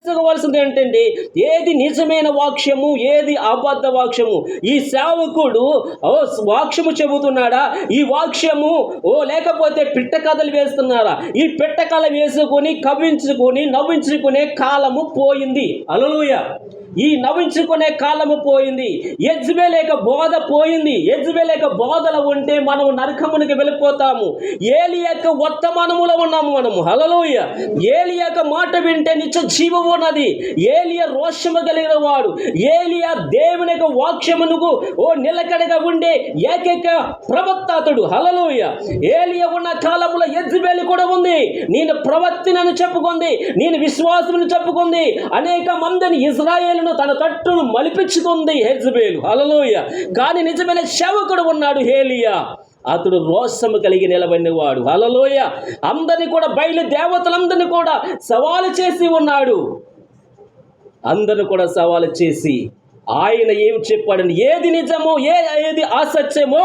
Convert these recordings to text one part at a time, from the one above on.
తెలుసుకోవాల్సింది ఏంటండి, ఏది నిజమైన వాక్యము, ఏది అబద్ధ వాక్యము. ఈ సేవకుడు వాక్యము చెబుతున్నాడా, ఈ వాక్యము లేకపోతే పిట్ట కథలు వేస్తున్నారా? ఈ పిట్ట కథ వేసుకొని కవించుకొని నవ్వించుకునే కాలము పోయింది. హల్లెలూయా. ఈ నవ్వించుకునే కాలము పోయింది. యెజబెల్ యొక్క బోధ పోయింది. యెజబెల్ యొక్క బోధలు ఉంటే మనం నరకమునికి వెళ్ళిపోతాము. ఏలియా యొక్క వర్తమానములో ఉన్నాము మనము. హల్లెలూయా. ఏలియా యొక్క మాట వింటే నిత్య జీవము ఉన్నది. ఏలియా రోషము కలిగిన వాడు. ఏలియా దేవుని యొక్క వాక్యమునకు నిలకడగా ఉండే ఏకైక ప్రవక్త అతడు. హల్లెలూయా. ఏలియా ఉన్న కాలంలో యెజబెల్ కూడా ఉంది. నేను ప్రవక్తనని చెప్పుకుంది, నేను విశ్వాసమును చెప్పుకుంది. అనేక మందిని ఇశ్రాయేలును తన తట్టును మలిపించుకుంది యెజబెల్. హల్లెలూయా. కానీ నిజమైన సేవకుడు ఉన్నాడు ఏలియా. అతడు రోషము కలిగి నిలబడినవాడు. హల్లెలూయా. అందరినీ కూడా బయలు దేవతలందరినీ కూడా సవాలు చేసి ఉన్నాడు. అందరూ కూడా సవాలు చేసి ఆయన ఏం చెప్పాడని, ఏది నిజమో ఏది అసత్యమో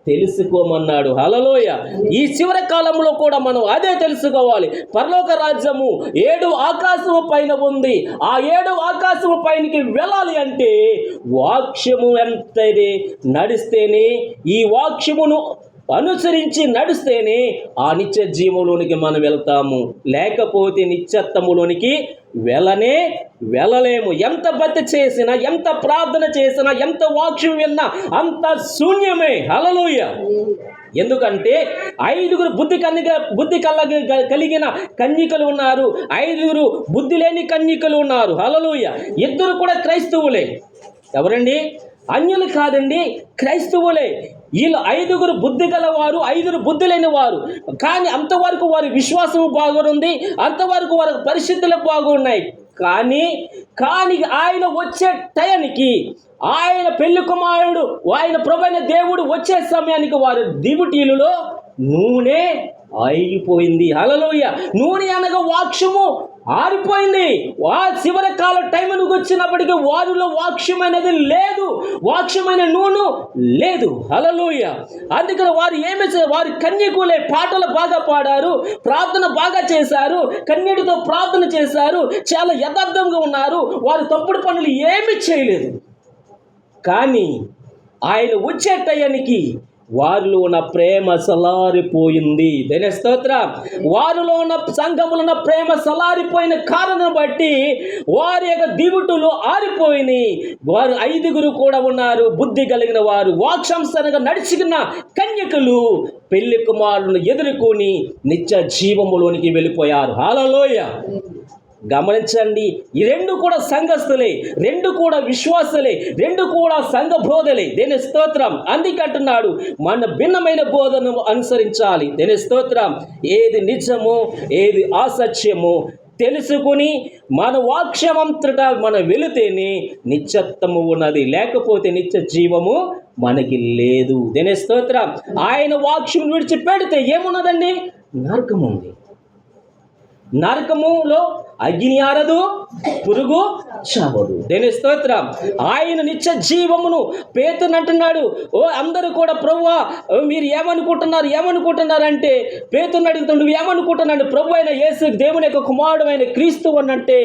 తెలుసుకోమన్నాడు. హల్లెలూయా. ఈ చివరి కాలంలో కూడా మనం అదే తెలుసుకోవాలి. పరలోక రాజ్యము 7 ఆకాశము పైన ఉంది. ఆ 7 ఆకాశము పైనకి వెళ్ళాలి అంటే వాక్యము ఎంతనే నడిస్తేనే, ఈ వాక్యమును అనుసరించి నడిస్తేనే ఆ నిత్య జీవంలోనికి మనం వెళ్తాము. లేకపోతే నిత్యత్వములోనికి వెళ్ళలేము. ఎంత భక్తి చేసినా, ఎంత ప్రార్థన చేసినా, ఎంత వాక్యం విన్నా అంత శూన్యమే. హల్లెలూయా. ఎందుకంటే 5 బుద్ధి కలిగిన కన్యకలు ఉన్నారు, 5 బుద్ధి లేని కన్యకలు ఉన్నారు. హల్లెలూయా. 2 కూడా క్రైస్తవులే. ఎవరండి? అన్యులు కాదండి, క్రైస్తవులే. వీళ్ళు 5 బుద్ధి గలవారు, 5 బుద్ధి లేని వారు. కానీ అంతవరకు వారి విశ్వాసము బాగుంది, అంతవరకు వారి పరిస్థితులు బాగున్నాయి. కానీ ఆయన వచ్చే టయానికి, ఆయన పెళ్లి కుమారుడు, ఆయన ప్రభువైన దేవుడు వచ్చే సమయానికి వారి దివిటీలలో నూనె ఆగిపోయింది. హల్లెలూయా. నూనె అనగా వాక్యము ఆరిపోయింది. చివరి కాల టైంకి వచ్చినప్పటికీ వారిలో వాక్యమైనది లేదు, వాక్యమైన నూనె లేదు. హల్లెలూయా. అందుకని వారి కన్యకులే పాటలు బాగా పాడారు, ప్రార్థన బాగా చేశారు, కన్యడితో ప్రార్థన చేశారు, చాలా యథార్థంగా ఉన్నారు. వారు తప్పుడు పనులు ఏమీ చేయలేదు. కానీ ఆయన వచ్చే టయానికి వారిలో ఉన్న ప్రేమ సలారిపోయింది. దేని స్తోత్రం. వారిలో ఉన్న సంఘములో ఉన్న ప్రేమ సలారిపోయిన కారణం బట్టి వారి యొక్క దివిటులు ఆరిపోయినాయి. వారు 5 కూడా ఉన్నారు, బుద్ధి కలిగిన వారు, వాక్యానుసారంగా నడిచిన కన్యకలు పెళ్లి కుమారులను ఎదుర్కొని నిత్య జీవములోనికి వెళ్ళిపోయారు. హల్లెలూయా. గమనించండి, ఈ 2 కూడా సంఘస్థులే, 2 కూడా విశ్వాసులే, 2 కూడా సంఘ బోధలే. దేని స్తోత్రం. అందుకంటున్నాడు మన భిన్నమైన బోధను అనుసరించాలి. దేని స్తోత్రం. ఏది నిజమో ఏది అసత్యమో తెలుసుకుని మన వాక్యమంతటా మనం వెళితేనే నిత్యత్వము ఉన్నది, లేకపోతే నిత్య జీవము మనకి లేదు. దేని స్తోత్రం. ఆయన వాక్యం విడిచిపెడితే ఏమున్నదండి? నరకం ఉంది. నరకములో అగ్ని ఆరదు, పురుగు చావదు. దేని స్తోత్రం. ఆయన నిత్య జీవమును పేతురు అంటున్నాడు. అందరూ కూడా ప్రభువా మీరు ఏమనుకుంటున్నారు అంటే పేతురుని అడుగుతాడు, నువ్వు ఏమనుకుంటున్నాడు? ప్రభు అయిన యేసు దేవుని యొక్క కుమారుడు అయిన క్రీస్తు అనంటే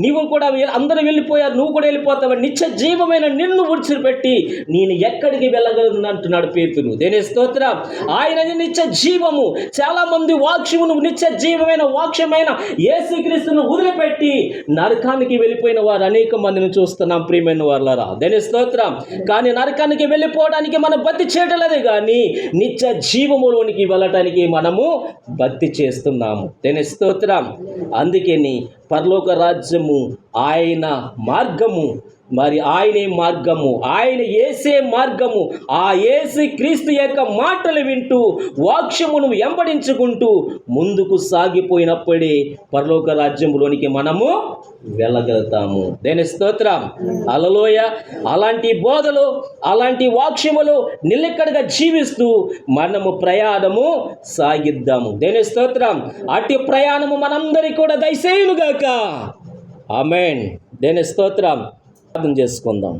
నీవు కూడా అందరూ వెళ్ళిపోయారు, నువ్వు కూడా వెళ్ళిపోతావు. నిత్య జీవమైన నిన్ను విడిచిపెట్టి నేను ఎక్కడికి వెళ్ళగలను అంటున్నాడు పేతురు. దేని స్తోత్రం. ఆయన నిత్య జీవము. చాలా మంది వాక్యమును, నిత్య జీవమైన వాక్యమైన యేసుక్రీస్తును వదిలిపెట్టి నరకానికి వెళ్ళిపోయిన వారు అనేక మందిని చూస్తున్నాం ప్రియమైన వారులారా. దేని స్తోత్రం. కానీ నరకానికి వెళ్ళిపోవడానికి మనం భక్తి చేయటలేదు, కానీ నిత్య జీవములోనికి వెళ్ళటానికి మనము భక్తి చేస్తున్నాము. దేని స్తోత్రం. అందుకని పరలోక రాజ్యము ఆయన మార్గము, మరి ఆయనే మార్గము, ఆయన యేసే మార్గము. ఆ యేసు క్రీస్తు యొక్క మాటలు వింటూ వాక్యమును వెంబడించుకుంటూ ముందుకు సాగిపోయినప్పుడే పరలోక రాజ్యములోనికి మనము వెళ్ళగలుగుతాము. దేని స్తోత్రం. హల్లెలూయా. అలాంటి బోధలు, అలాంటి వాక్యములు నిలకడగా జీవిస్తూ మనము ప్రయాణము సాగిద్దాము. దేని స్తోత్రం. అట్టి ప్రయాణము మనందరికీ కూడా దయచేయునుగాక. ఆమేన్. దేని స్తోత్రం. ప్రార్థన చేసుకుందాం.